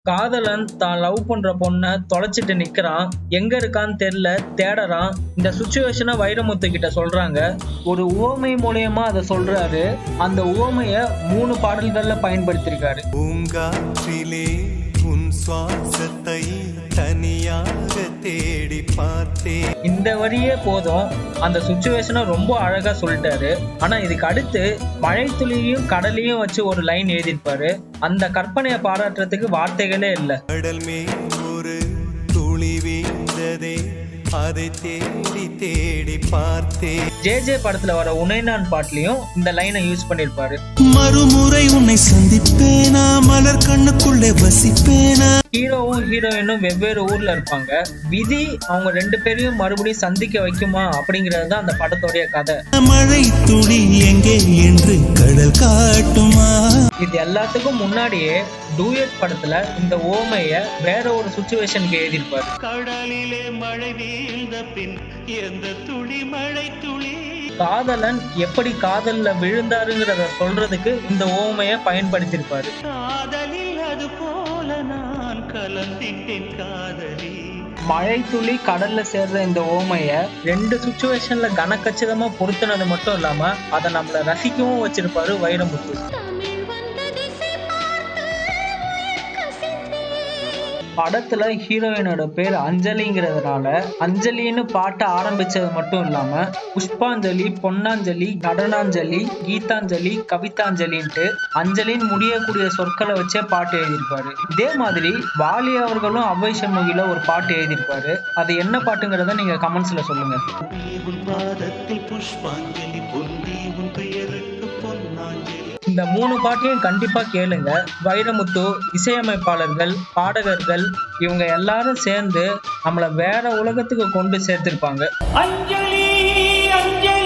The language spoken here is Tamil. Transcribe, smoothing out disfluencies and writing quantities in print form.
காதலன் தான் லவ் பண்ற பொண்ண தொலைச்சிட்டு நிக்கிறான். எங்க இருக்கான்னு தெரியல, தேடறான். இந்த சுச்சுவேஷனை வைரமுத்து கிட்ட சொல்றாங்க. ஒரு உவமை மூலியமா அதை சொல்றாரு. அந்த உவமைய 3 பாடல்கள்ல பயன்படுத்திருக்காரு. பூங்காற்றிலே உன் சுவாசத்தை தனியாக தேடி பார்த்தேன். இந்த வரியே போதும், அந்த சுச்சுவேஷனை ரொம்ப அழகா சொல்லிட்டாரு. ஆனா இதுக்கு அடுத்து மழை துளியையும் கடலையும் வச்சு ஒரு லைன் எழுதியிருப்பாரு. அந்த கற்பனையை பாராட்டுறதுக்கு வார்த்தைகளே இல்ல. கடல் மேல் ஒரு துளி வீழ்ந்ததே, அதை தேடி தேடி பார்த்தேன். ஜே படத்துல வர உன்னை நான் பாட்டுலயும் இந்த லைனை யூஸ் பண்ணிருப்பாரு. மறுமுறை உன்னை சந்திப்பேனா, மலர் கண்ணுக்குள்ளே வசிப்பேனா. ஹீரோவும் ஹீரோயினும் வெவ்வேறு ஊர்ல இருப்பாங்க. விதி அவங்க 2 பேரையும் மறுபடியும் சந்திக்க வைக்குமா அப்படிங்கிறது தான் அந்த படத்தோடைய கதை. மழை துளி எங்கே என்று கடல் காட்டுமா. இது எல்லாத்துக்கும் முன்னாடியே டூயட் படத்துல இந்த ஓமைய வேற ஒரு சுச்சுவேஷனுக்கு எழுதியிருப்பாரு. கடலிலே மழை வீழ்ந்த பின் எந்த துளி மழை துளி. காதலன் எப்படி காதல்ல விழுந்தாருங்கிறத சொல்றதுக்கு இந்த ஓமைய பயன்படுத்தியிருப்பாரு. காதலில் அது போல நான் கலந்திட்டேன் காதலி. மழை துளி கடல்ல சேர்ற இந்த ஓமைய 2 சுச்சுவேஷன்ல கனக்கச்சிதமா பொருத்தினது மட்டும் இல்லாம அதை நம்மள ரசிக்கவும் வச்சிருப்பாரு வைரமுத்து. படத்துல ஹீரோயினோட பேர் அஞ்சலிங்கிறதுனால அஞ்சலின்னு பாட்ட ஆரம்பிச்சது மட்டும் இல்லாம புஷ்பாஞ்சலி, பொன்னாஞ்சலி, நடனாஞ்சலி, கீதாஞ்சலி, கவிதாஞ்சலின்ட்டு அஞ்சலின்னு முடியக்கூடிய சொற்களை வச்சே பாட்டு எழுதியிருப்பாரு. இதே மாதிரி வாலி அவர்களும் அவ்வை சண்முகில ஒரு பாட்டு எழுதியிருப்பாரு. அது என்ன பாட்டுங்கிறத நீங்க கமெண்ட்ஸ்ல சொல்லுங்க. இந்த 3 பாட்டையும் கண்டிப்பா கேளுங்க. வைரமுத்து, இசையமைப்பாளர்கள், பாடகர்கள் இவங்க எல்லாரும் சேர்ந்து நம்மள வேற உலகத்துக்கு கொண்டு சேர்த்திருப்பாங்க. அஞ்சலி அஞ்சலி.